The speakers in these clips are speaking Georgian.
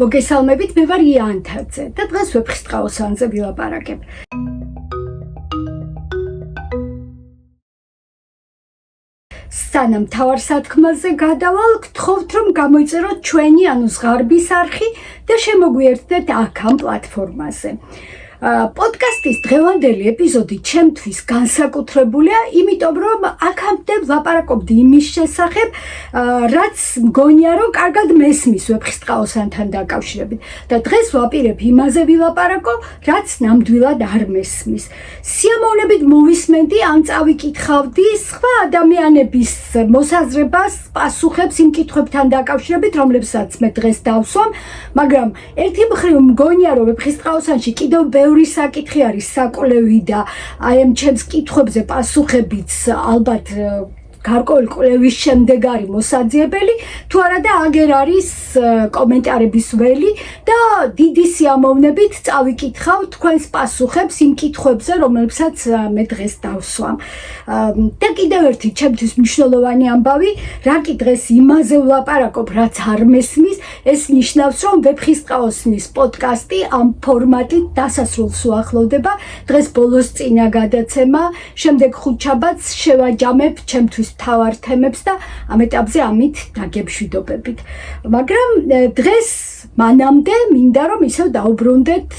მოგესალმებით, მე ვარ იანთაძე და დღეს ვეფხისტყაოსანზე ვილაპარაკებ. სანამ მთავარ სათქმაზე გადავალ, გთხოვთ რომ გამოიწეროთ ჩვენი ზღარბის არხი და შემოგვიერთდეთ აქ ამ პლატფორმაზე. პოდკასტის დღევანდელი ეპიზოდი ჩემთვის განსაკუთრებულია, იმიტომ რომ აქამდე ვლაპარაკობდი იმის შესახებ, რაც მგონია რომ კარგად მესმის ვეფხისტყაოსანთან დაკავშირებით და დღეს ვაპირებ იმაზე ვილაპარაკო, რაც ნამდვილად არ მესმის. სიამოვნებით მოვისმენდი, ან წავიკითხავდი სხვა ადამიანების მოსაზრებას, პასუხებს იმ კითხვებთან დაკავშირებით, რომლებსაც მე დღეს დავსვამ, მაგრამ ერთი მხრივ მგონია რომ ვეფხისტყაოსანში კიდევ ბევრი საკითხი არის საკვლევი და აი ამ ჩემს კითხვებზე პასუხებიც ალბათ გარკვეული კვლევის შემდეგ არის მოსაძიებელი, თუ არა და აგერ არის კომენტარების ველი და დიდი სიამოვნებით წავიკითხავ თქვენს პასუხებს იმ კითხვებზე, რომლებსაც მე დღეს დავსვამ. და კიდევ ერთი ჩემთვის მნიშვნელოვანი ამბავი, რა კი დღეს იმაზე ვლაპარაკობ, რაც არ მესმის, ეს ნიშნავს, რომ ვეფხისტყაოსნის პოდკასტი ამ ფორმატით დასასრულს უახლოვდება. დღეს ბოლოს წინა გადაცემა, შემდეგ ხუთშაბათს შევაჯამებ ჩემთვის მთავარ თემებს და ამ ეტაპზე ამით დაგემშვიდობებით. მაგრამ დღეს მანამდე მინდა რომ ისევ დაუბრუნდეთ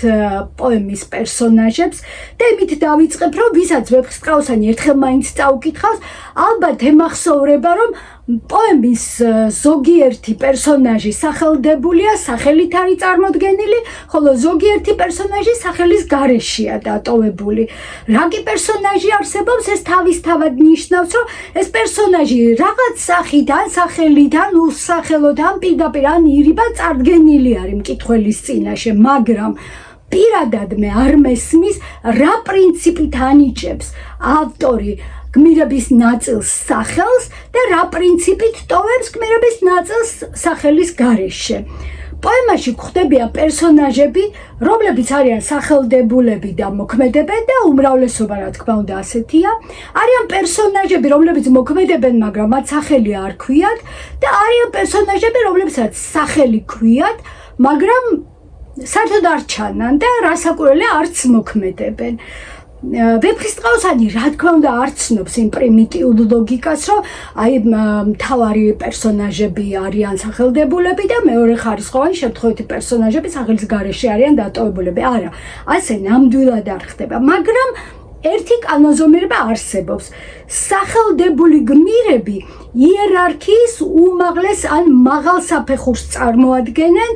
პოემის პერსონაჟებს და იმით დავიწყებ, რომ ვისაც ვეფხისტყაოსანი ერთხელ მაინც წაუკითხავს, ალბათ ემახსოვრება, რომ პოემის ზოგიერთი პერსონაჟი სახელდებულია, სახელით არის წარმოდგენილი, ხოლო ზოგიერთი პერსონაჟი სახელის გარეშეა დატოვებული. რა კი პერსონაჟი არსებობს, ეს თავისთავად ნიშნავს, რომ ეს პერსონაჟი რაღაც სახით, ან სახელით, ან უსახელოდ, ან პირდაპირ, ან ირიბად წარდგენილი არის მკითხველის წინაშე, მაგრამ პირადად მე არ მესმის, რა პრინციპით ანიჭებს ავტორი გმირების ნაწილს სახელს და რა პრინციპით ტოვებს გმირების ნაწილს სახელის გარეშე. პოემაში გვხვდებიან პერსონაჟები, რომლებიც არიან სახელდებულები და მოქმედებენ და უმრავლესობა რა თქმა უნდა ასეთია. არიან პერსონაჟები, რომლებიც მოქმედებენ, მაგრამ მათ სახელი არ ქვიათ და არიან პერსონაჟები, რომლებსაც სახელი ქვიათ, მაგრამ საერთოდ არ ჩანან და რასაკვირველია არც მოქმედებენ. ვეფხისტყაოსანი რა თქმა უნდა არ ცნობს იმ პრიმიტიულ ლოგიკას, რომ აი მთავარი პერსონაჟები არიან სახელდებულები და მეორე ხარისხოვანი შემთხვევითი პერსონაჟები სახელის გარეშე არიან დატოვებულები. არა, ასე ნამდვილად არ ხდება, მაგრამ ერთი კანონზომიერება არსებობს. სახელდებული გმირები იერარქიის უმაღლეს ან მაღალ საფეხურს წარმოადგენენ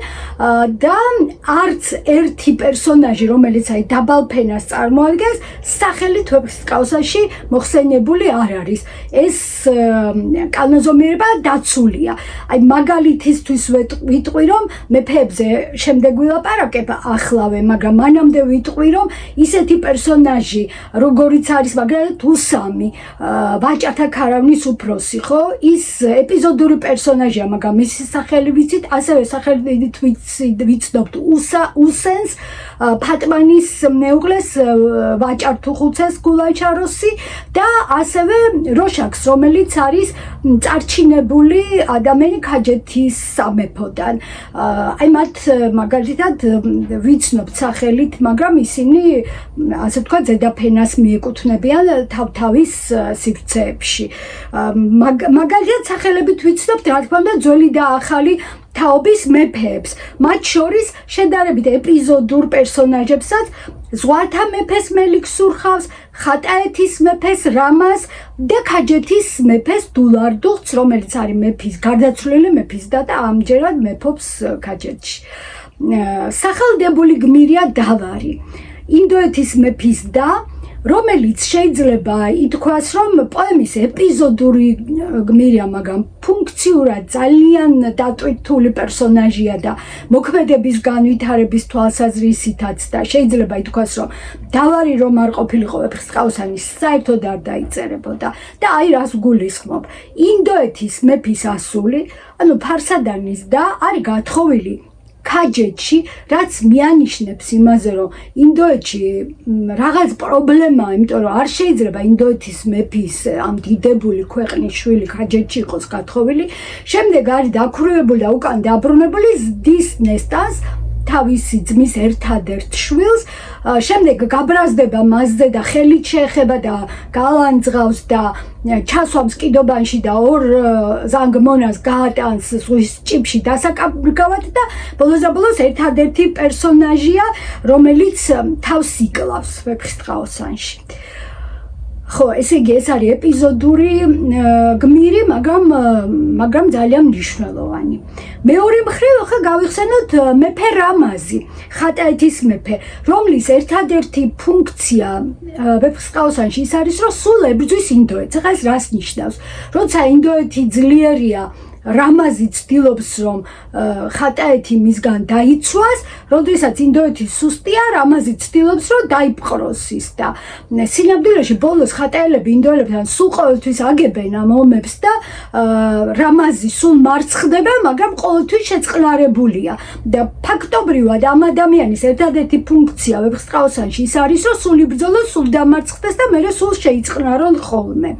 და არც ერთი პერსონაჟი, რომელიც აი დაბალ ფენას წარმოადგენს, სახელით ვეფხისტყაოსანში მოხსენებული არ არის. ეს კანონზომიერება დაცულია. აი მაგალითისთვის ვიტყვი, რომ მეფეებზე შემდეგ ვილაპარაკებ ახლავე, მაგრამ მანამდე ვიტყვი, რომ ისეთი პერსონაჟი, როგორიც არის მაგალითად უსამი, ვაჭართა ქარავნის უფროსი, ხო? ის ეპიზოდური პერსონაჟია, მაგრამ მისი სახელი ვიცით, ასევე სახელით ვიცნობთ უსენს, ფატმანის მეუღლეს ვაჭართუხუცეს გულაჩაროსი და ასევე როშაკს, რომელიც არის წარჩინებული ადამიანი ქაჯეთის სამეფოდან. აი მათ მაგალითად ვიცნობთ სახელით, მაგრამ ისინი ასე ვთქვათ ზედაფენას მიეკუთვნებიან თავთავის სივრცეებში. მაგალითად სახელებით ვიცნობთ, რა თქმა უნდა, ძველი და ახალი თაობის მეფეებს, მათ შორის შედარებით ეპიზოდურ პერსონაჟებსაც, ზღვათა მეფეს მელიქ-სურხავს, ხატაეთის მეფეს რამას და ქაჯეთის მეფეს დულარდუხტს, რომელიც არის მეფის, გარდაცვლილი მეფის და ამჯერად მეფობს ქაჯეთში. სახელდებული გმირია დავარი, ინდოეთის მეფის და, რომელიც შეიძლება ითქვას, რომ პოემის ეპიზოდური გმირია, მაგრამ ფუნქციურად ძალიან დატვირთული პერსონაჟია და მოქმედების განვითარების თვალსაზრისითაც და შეიძლება ითქვას, რომ დავარი რომ არ ყოფილიყო ვეფხისტყაოსანი საერთოდ არ დაიწერებოდა და აი რას გულისხმობ. ინდოეთის მეფის ასული, ანუ ფარსადანის და არის გათხოვილი ქაჯეთში, რაც მიანიშნებს იმაზე, რომ ინდოეთში რაღაც პრობლემაა, იმიტომ რომ არ შეიძლება ინდოეთის მეფის ამ დიდებული ქვეყნის შვილი ქაჯეთში იყოს გათხოვილი. შემდეგ არის დაქვრივებული და უკან დაბრუნებული, ზდის ნესტანს, თავისი ძმის ერთადერთ შვილს, შემდეგ გაბრაზდება მასზე და ხელით შეეხება და გალანძღავს და ჩასვამს კიდობანში და ორ ზანგმონას გაატანს ზღვის ჭიბში დასაკავად და ბოლოს ერთადერთი პერსონაჟია, რომელიც თავს იკლავს ვეფხისტყაოსანში. ხო, ესე იგი ეს არის ეპიზოდური გმირი, მაგრამ ძალიან მნიშვნელოვანი. მეორე მხრივ ახლა გავიხსენოთ მეფე რამაზი, ხატაეთის მეფე, რომლის ერთადერთი ფუნქცია ვეფხისტყაოსანში ის არის, რომ სულ ებრძვის ინდოეთს. ახლა ეს რას ნიშნავს? როცა ინდოეთი ძლიერია, რამაზი ცდილობს, რომ ხატაეთი მისგან დაიცვას, როდესაც ინდოეთი სუსტია, რამაზი ცდილობს, რომ დაიპყროს ის და სინამდვილეში ბოლოს ხატაელები ინდოელებთან სულ ყოველთვის აგებენ ამ ომებს და რამაზი სულ მარცხდება, მაგრამ ყოველთვის შეწყნარებულია და ფაქტობრივად ამ ადამიანის ერთადერთი ფუნქცია ვეფხისტყაოსანში ის არის, რომ სულ იბრძოლოს, სულ დამარცხდეს და მერე სულ შეიწყნარონ ხოლმე.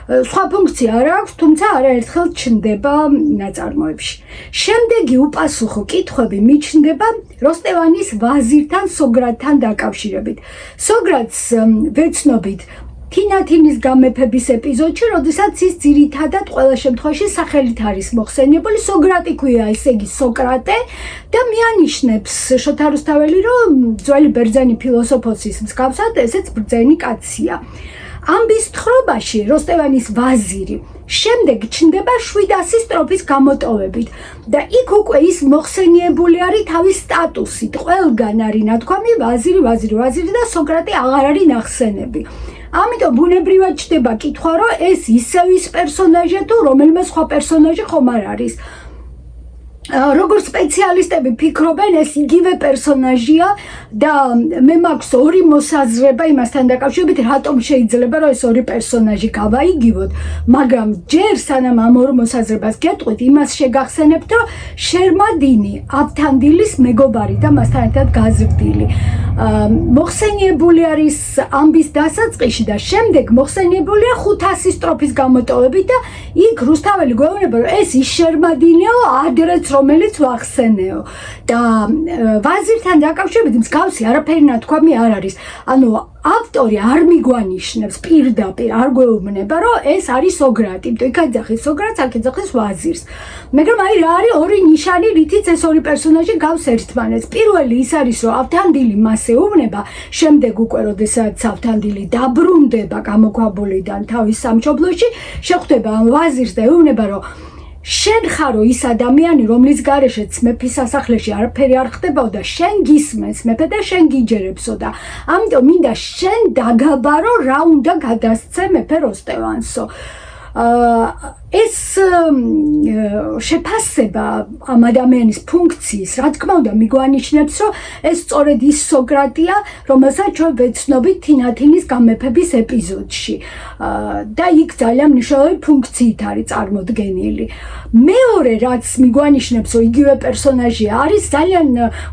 სხვა ფუნქცია არ აქვს, თუმცა არაერთხელ ჩნდება ნაწარმოებში. შემდეგი უპასუხო კითხვები მიჩნდება როსტევანის ვაზირთან სოგრატთან დაკავშირებით. სოგრატს ვეცნობით თინათინის გამეფების ეპიზოდში, როდესაც ის ძირითადად ყველა შემთხვევაში სახელით არის მოხსენიებული, სოგრატი ქვია, ესე იგი სოკრატე და მიანიშნებს შოთა რუსთაველი, რომ ძველი ბერძენი ფილოსოფოსის მსგავსად ესეც ბრძენი კაცია. ამბის თხრობაში როსტევანის ვაზირი შემდეგ ჩნდება 700 სტროფის გამოტოვებით და იქ უკვე ის მოხსენიებული არის თავის სტატუსით. ყველგან არის ნათქვამი ვაზირი და სოკრატე აღარ არის ნახსენები. ამიტომ ბუნებრივად ჩნდება კითხვა, რომ ეს ისევ ის პერსონაჟია თუ რომელიმე სხვა პერსონაჟი ხომ არ არის. როგორც სპეციალისტები ფიქრობენ, ეს იგივე პერსონაჟია და მე მაქვს ორი მოსაზრება იმასთან დაკავშირებით, რატომ შეიძლება რომ ეს ორი პერსონაჟი გავაიგივოთ, მაგრამ ჯერ სანამ ამ ორ მოსაზრებას გეტყვით, იმას შეგახსენებთ, რომ შერმადინი ავთანდილის მეგობარი და მასთან ერთად გაზრდილი. მოხსენიებული არის ამბის დასაწყისში და შემდეგ მოხსენიებულია 500 სტროფის გამოტოვებით და იქ რუსთაველი გვეუბნება, რომ ეს ის შერმადინეო, ადრეც რომელიც ვახსენეო და ვაზირთან დაკავშირებით მსგავსი არაფერი ნათქვამი არ არის. ანუ ავტორი არ მიგვანიშნებს პირდაპირ, არ გვეუბნება, რომ ეს არის სოგრატი, იქ აძახის სოგრატს, აქ აძახის ვაზირს. მაგრამ აი რა არის ორი ნიშანი, რითიც ეს ორი პერსონაჟი გავს ერთმანეთს. პირველი ის არის, რომ ავთანდილი მას ეუბნება, შემდეგ უკვე როდესაც ავთანდილი დაბრუნდება გამოქვაბულიდან თავის სამშობლოში, შეხვდება ამ ვაზირს და ეუბნება, რომ შენ ხარო ის ადამიანი, რომლის გარეშეც მეფის სასახლეში არაფერი არ ხდებაო და შენ გისმენს მეფე და შენ გიჯერებსო და ამიტომ მინდა შენ დაგაბარო რა უნდა გადასცე მეფე როსტევანსო. ეს შეფასება ამ ადამიანის ფუნქციის, რა თქმა უნდა, მიგვანიშნებს, რომ ეს სწორედ ის სოკრატია, რომელსაც ჩვენ ვეცნობით თინათინის გამეფების ეპიზოდში. და იქ ძალიან მნიშვნელოვანი ფუნქციით არის წარმოდგენილი. მეორე, რაც მიგვანიშნებს, რომ იგივე პერსონაჟია, არის ძალიან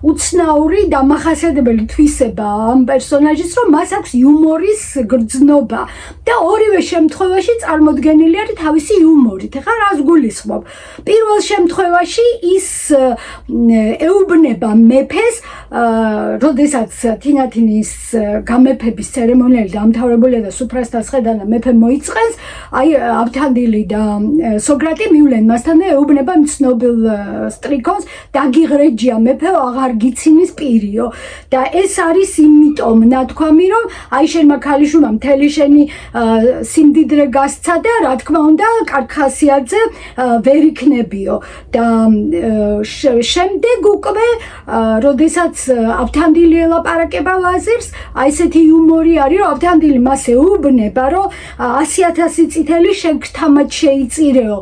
უცნაური და მახასიათებელი თვისება ამ პერსონაჟის, რომ მას აქვს იუმორის გრძნობა და ორივე შემთხვევაში წარმოდგენილი არის თავისი იუმორით. ეხლა რას გულისხმობ? პირველ შემთხვევაში ის ეუბნება მეფეს, როდესაც თინათინის გამეფების ცერემონიალი დამთავრებულია და სუფრასთან სხედანა მეფე მოიწყენს, აი ავთანდილი და სოგრატი მივლენ მასთან და ეუბნება ცნობილ სტრიქონს, დაგიღრეჯია მეფეო, აღარ გიცინის პირიო და ეს არის იმიტომ ნათქვამი, რომ აი შენმა ქალიშვილმა მთელი შენი სიმდიდრე გასცა და რა თქმა უნდა კარქასიაძე ვერ იქნებიო და შემდეგ უკვე როდესაც ავთანდილი ელაპარაკება ვაზირს, აი ესეთი იუმორი არის, რომ ავთანდილი მას ეუბნება, რომ 100,000 წითელი შენ გთამად შეიწირეო,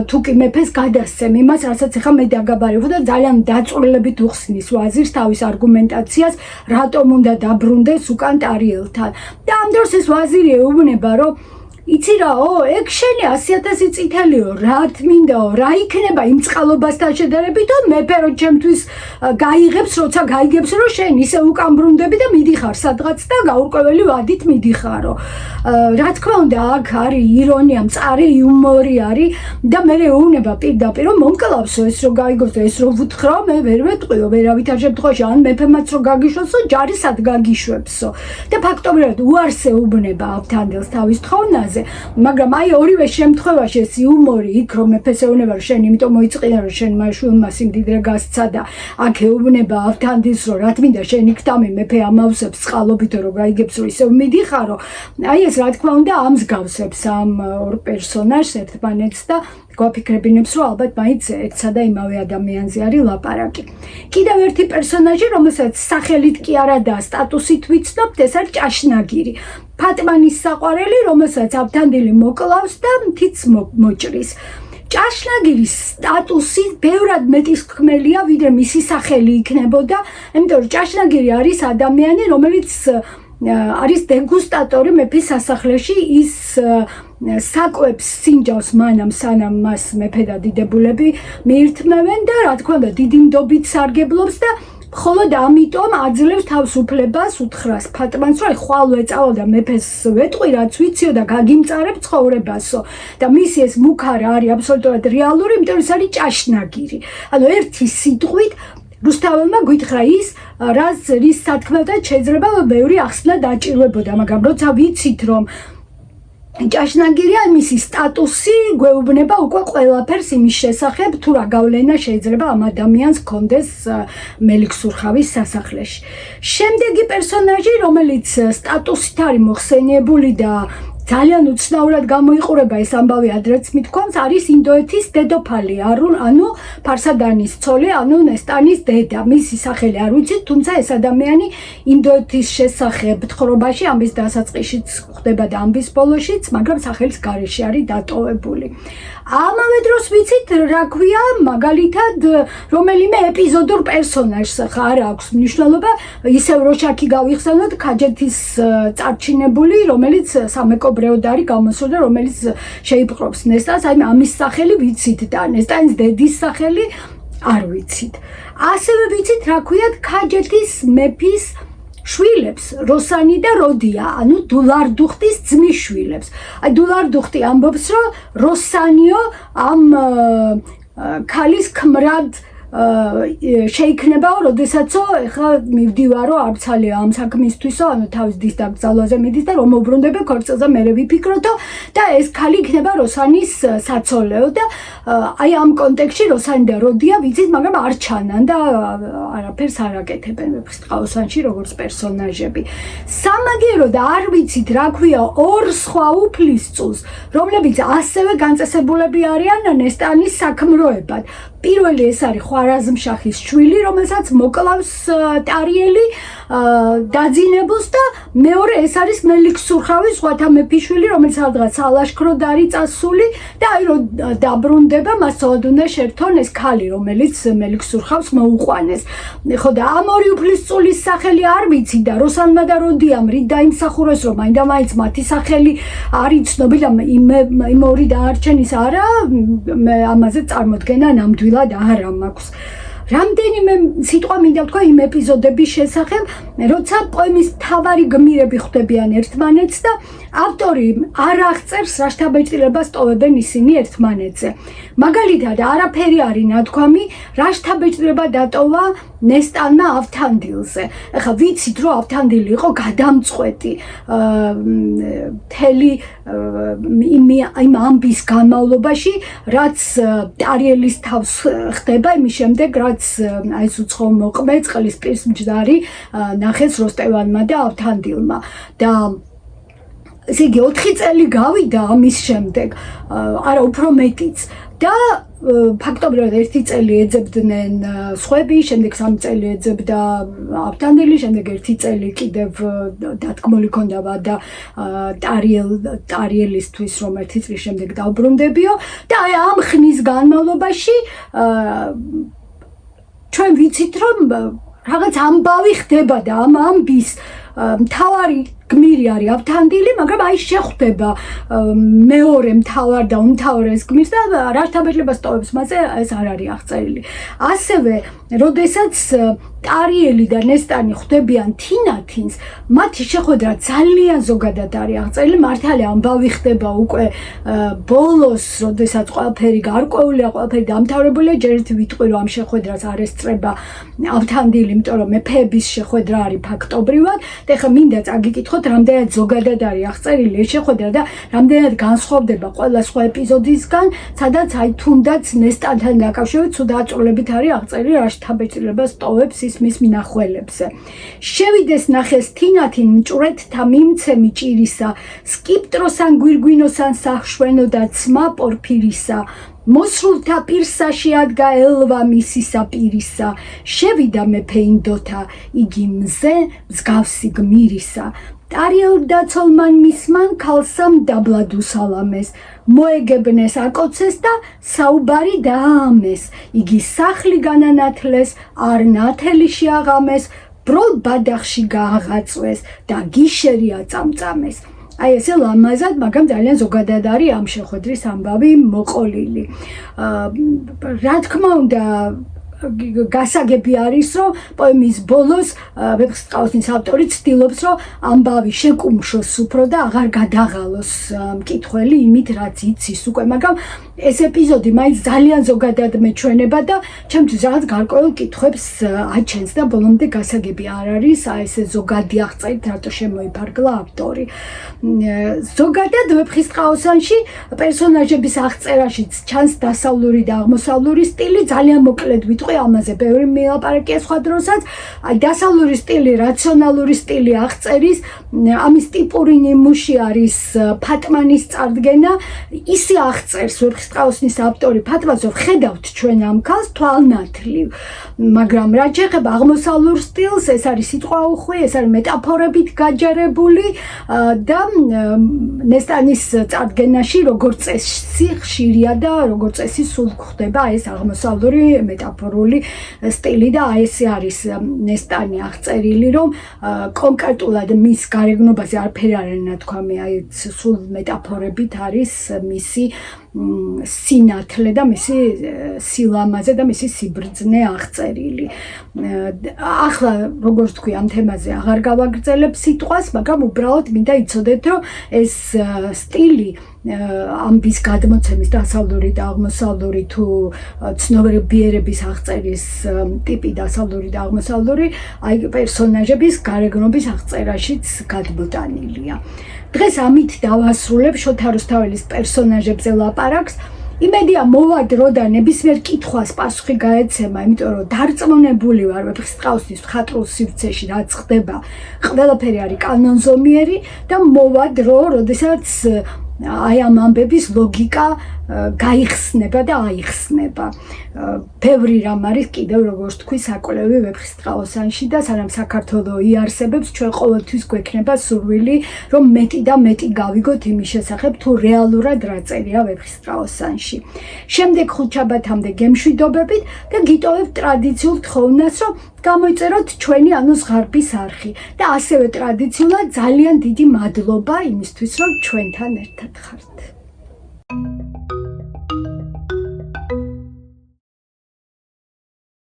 თუ კი მეფეს გადასცემ იმას, რასაც ახლა მე დაგაბარებო და ძალიან დაწვრილებით უხსნის ვაზირს თავის არგუმენტაციას, რატომ უნდა დაბრუნდეს უკან ტარიელთან. და ამ დროს ეს ვაზირი ეუბნება, რომ იცი რაო, ეგ შენი 100,000 წითელიო, რა თმინდაო, რა იქნება იმ წყალობასთან შედარებით, მეფე რო ჩემთვის გაიღებს, როცა გაიგებს, რომ შენ ისე უკამბრუნდები და მიდიხარ სადღაც და გაურკვეველი ვადით მიდიხარო. რა თქმა უნდა, აქ არის ირონია, მწარე იუმორი არის და მე ეუბნება პირდაპირ რომ მომკლავსო ეს რო გაიგოს და ეს რო ვუთხრა, მე ვერ ვეტყვიო ვერავითარ შემთხვევაში, ან მეფემაც რო გაგიშვებსო, ჯარისად გაგიშვებსო. და ფაქტობრივად უარს ეუბნება ავთანდილს თავის თხოვნაზე, მაგრამ აი ორივე შემთხვევაში ეს იუმორი იქ რომ მეფეს ეუბნება რომ შენ იმიტომ მოიწყინა რომ შენ მაშვილმა სიმდიდრე გასცა და აქ ეუბნება ავთანდილს რომ რა თქმა უნდა შენ იქ თამი მეფე ამავსებს წყალობითო რომ გაიგებს რომ ისევ მიდიხარო. აი ეს რა თქმა უნდა ამსგავსებს ამ ორ პერსონაჟს ერთმანეთს და გვაფიქრებინებს რომ ალბათ მაინც ერთსა და იმავე ადამიანზე არის ლაპარაკი. კიდევ ერთი პერსონაჟი რომელსაც სახელით კი არა და სტატუსით ვიცნობთ ეს არის ჭაშნაგირი. ფატმანის საყვარელი რომელსაც ავთანდილი მოკლავს და მთიც მოჭრის. ჭაშნაგირის სტატუსი ბევრად მეტისქმელია ვიდრე მისი სახელი იქნებოდა, იმიტომ რომ ჭაშნაგირი არის ადამიანი რომელიც არის დეგუსტატორი მეფის სასახლეში ის საკვებს სინჯავს მანამ სანამ მას მეფე და დიდებულები მიირთმევენ და რა თქმა უნდა დიდი ნდობით სარგებლობს და მხოლოდ ამიტომ აძლევს თავს უფლებას უთხრას ფატმანს რომ ხვალ ვეწავალ და მეფეს ვეტყვი რაც ვიციო და გაგიმწარებ ცხოვრებასო და მისი ეს მუქარა არის აბსოლუტურად რეალური იმიტომ რომ ეს არის ჭაშნაგირი ანუ ერთი სიტყვით რუსთაველმა გითხრა ის რის სათქმელთან შეიძლება ბევრი ახსნა დაჭირვებოდა მაგრამ როცა ვიცით რომ ჭაშნაგირია მისი სტატუსი გვეუბნება უკვე ყველაფერს იმის შესახებ თუ რა გავლენა შეიძლება ამ ადამიანს ჰქონდეს მელიქსურხავის სასახლეში. შემდეგი პერსონაჟი რომელიც სტატუსით არის მოხსენიებული და ძალიან უცნაურად გამოიყურება ეს ამბავი ადრეც მithქვამს არის ინდოეთის დედოფალი ანუ ფარსადანის ცოლი ანუ ნესტანის დედა მისი სახელი არ ვიცით თუმცა ეს ადამიანი ინდოეთის შესახებ თხრობაში ამის დასაწყისშიც ხდება და ამის ბოლოშიც მაგრამ სახელის გარეშე არის დატოვებული. ამავე დროს ვიცით რა ქვია მაგალითად რომელიმე ეპიზოდურ პერსონაჟს ხა არ აქვს მნიშვნელობა ისევ როშაკი გავიხსენოთ ქაჯეთის წარჩინებული რომელიც სამეკობრეოდ არის გამოსული რომელიც შეიპყრობს ნესტანს აი ამის სახელი ვიცით და ნესტანის დედის სახელი არ ვიცით. ასევე ვიცით რა ქვია ქაჯეთის მეფის შვილებს როსანი და როდია ანუ დულარდუხტის ძმის შვილებს. აი დულარდუხტი ამბობს რომ როსანიო ამ ქალის ქმრად შეიქნებაო როდესაცო ეხლა მივდივარო არცალია ამ საქმისთვისო ანუ თავის დის დაკრძალვაზე მიდის და რომ მოbrunდები ქორწილზე მერე ვიფიქროთო და ეს ქალი იქნება როსანის საცოლეო და აი ამ კონტექსტში როსანი და როდია ვიცით მაგრამ არ ჩანან და არაფერს არ აკეთებენ ვეფხისტყაოსანში როგორც პერსონაჟები. სამაგიეროდ არ ვიცით რა ქვია ორ სხვა უფლისწულს რომლებიც ასევე განწესებულები არიან ნესტანის საქმროებად. პირველი ეს არის ხვარაზმშაჰის შვილი რომელსაც მოკლავს ტარიელი დაძინებულს და მეორე ეს არის მელიქსურხავის სხვათა მეფიშვილი რომელიც სადღაც ალაშქროდ არის წასული და აი რომ დაბრუნდება მას სწორად უნდა შეერთონ ეს ქალი რომელიც მელიქსურხავს მოუყვანეს. ხო და ამ ორი უფლისწულის სახელი არ ვიცი და როსანმა და როდიამ რით დაიმსახურეს რომ მაინდამაინც მათი სახელი არის ცნობილი და იმ ორი დაარჩენის არა ამაზე წარმოდგენა ნამდვილად არ მაქვს. რამდენიმე სიტყვა მინდა ვთქვა იმ ეპიზოდების შესახებ, როცა პოემის მთავარი გმირები ხვდებიან ერთმანეთს და ავტორი არ აღწერს რა შთაბეჭდილებას ტოვებენ ისინი ერთმანეთზე. მაგალითად, არაფერი არის ნათქვამი, რა შთაბეჭდილება დატოვა ნესტანმა ავთანდილზე. ეხლა ვიცით, რომ ავთანდილი იყო გადამწყვეტი მთელი იმ ამბის განმავლობაში, რაც ტარიელის თავს ხდება, იმის შემდეგ, რაც აი ეს უცხო მოყმე წყლის პირს მჯდარი ნახეს როსტევანმა და ავთანდილმა და ესე იგი 4 წელი გავიდა ამის შემდეგ, არა უფრო მეტიც და ფაქტობრივად 1 წელი ეძებდნენ სხვები, შემდეგ 3 წელი ეძებდა ავთანდილი, შემდეგ 1 წელი კიდევ დათქმული ქონდა და ტარიელისთვის რომ 1 წლის შემდეგ დავბრუნდებიო და აი ამ ხნის განმავლობაში ჩვენ ვიცით რომ რაღაც ამბავი ხდება და ამ ამბის მთავარი გმირი არის ავთანდილი, მაგრამ აი შეხვდება მეორე მთავარ და უმთავრეს გმირს და რართაბეჭდილებას ტოვებს მასზე, ეს არ არის აღწერილი. ასევე, როდესაც ტარიელი და ნესტანი ხვდებიან თინათინს, მათი შეხვედრა ძალიან ზოგადად არის აღწერილი. მართალია ამბავი ხდება უკვე ბოლოს, როდესაც ყველაფერი გარკვეულია, ყველაფერი დამთავრებულია, ჯერ ერთი ვიტყვი, რომ ამ შეხვედრას არ ესწრება ავთანდილი, იმიტომ რომ მეფეების შეხვედრა არის ფაქტობრივად. და ეხლა მინდა წაგიკითხოთ, რამდენად ზოგადად არის აღწერილი ეს შეხვედრა და რამდენად განსხვავდება ყველა სხვა ეპიზოდისგან, სადაც აი თუნდაც ნესტანთან დაკავშირებით ცუდა აწვრილებით არის აღწერილი, რა შთაბეჭდილებას ტოვებს ის მის მინახველებზე. შევიდეს ნახეს თინათინ მჭვრეთთა მიმცემი ჭირისა, სკიპტროსან გვირგვინოსან საშვენო და ცმა პორფირისა, მოსრულთა პირსა შეადგა ელვა მისისა პირისა, შევიდა მეფე ინდოთა, იგი მზე მსგავსი გმირისა. ტარიელ დაცოლმან მისმან ქალსამ დაბლად უსალამეს, მოეგებნეს აკოცეს და საუბარი დაამეს, იგი სახლი განანათლეს, არ ნათელი შეაღამეს, ბროლ ბადახში გააღაწვეს და გიშერი აწამწამეს. აი ესე ლამაზად, მაგრამ ძალიან ზოგადად არის ამ შეხვედრის ამბავი მოყოლილი. რა თქმა უნდა, გასაგები არის, რომ პოემის ბოლოს ვეფხისტყაოსნის ავტორი ცდილობს, რომ ამბავი შეკუმშოს უფრო და აღარ გადაღალოს მკითხველი იმით, რაც იცის უკვე, მაგრამ ეს ეპიზოდი მაინც ძალიან ზოგადად მეჩვენება და ჩემთვის რაღაც გარკვეულ კითხვებს აჩენს და ბოლომდე გასაგები არ არის, აი ესე ზოგადი აღწერით, რატო შემოიფარგლა ავტორი. ზოგადად ვეფხისტყაოსანში პერსონაჟების აღწერაშიც ჩანს დასავლური და აღმოსავლური სტილი, ძალიან მოკლედ ვიტყვი, ამაზე ბევრი მილაპარაკია სხვა დროსაც. აი დასავლური სტილი, რაციონალური სტილი აღწერის, ამის ტიპური ნიმუში არის ფატმანის წარდგენა, ისე აღწერს ვეფხისტყაოსნის ავტორი ფატმაზოვ, ხედავთ ჩვენ ამ ქალს თვალნათლივ, მაგრამ რაც შეეხება აღმოსავლურ სტილს, ეს არის სიტყვაუხვი, ეს არის მეტაფორებით გაჯერებული და ნესტანის წარდგენაში როგორც წესი ხშირია და როგორც წესი სულ გვხვდება ეს აღმოსავლური მეტაფორული სტილი და აი ესე არის ნესტანი აღწერილი, რომ კონკრეტულად მის გარეგნობაზე არაფერი არ არის ნათქვამი, აი სულ მეტაფორებით არის მისი სინათლე და მისი სილამაზე და მისი სიბრძნე აღწერილი. ახლა როგორც თქვი, ამ თემაზე აღარ გავაგრძელებ სიტყვას, მაგრამ უბრალოდ მინდა იცოდეთ, რომ ეს სტილი ამბის გადმოცემის დასავლური და აღმოსავლური თუ ცნობიერების აღწერის ტიპი დასავლური და აღმოსავლური, აი პერსონაჟების გარეგნობის აღწერაშიც გადმოტანილია. დღეს ამით დავასრულებ შოთა რუსთაველის პერსონაჟებზე ლაპარაკს. იმედია მოვა დრო და ნებისმიერ კითხვას პასუხი გაეცემა, იმიტომ რომ დარწმუნებული ვარ ვეფხისტყაოსნის მხატვრულ სივრცეში რაც ხდება, ყველაფერი არის კანონზომიერი და მოვა დრო, როდესაც აი ამ ამბების ლოგიკა გაიხსნება და აიხსნება. ბევრი რამ არის კიდევ როგორც თქვი საკვლევი ვეფხისტყაოსანში და სანამ საქართველო იარსებებს, ჩვენ ყოველთვის გვექნება სურვილი, რომ მეტი და მეტი გავიგოთ იმის შესახებ, თუ რეალურად რა წერია ვეფხისტყაოსანში. შემდეგ ხუთშაბათამდე გემშვიდობებით და გიტოვებ ტრადიციულ თხოვნას, რომ გამოიწეროთ ჩვენი ზღარბის არხი და ასევე ტრადიციულად ძალიან დიდი მადლობა იმისთვის, რომ ჩვენთან ერთად ხართ.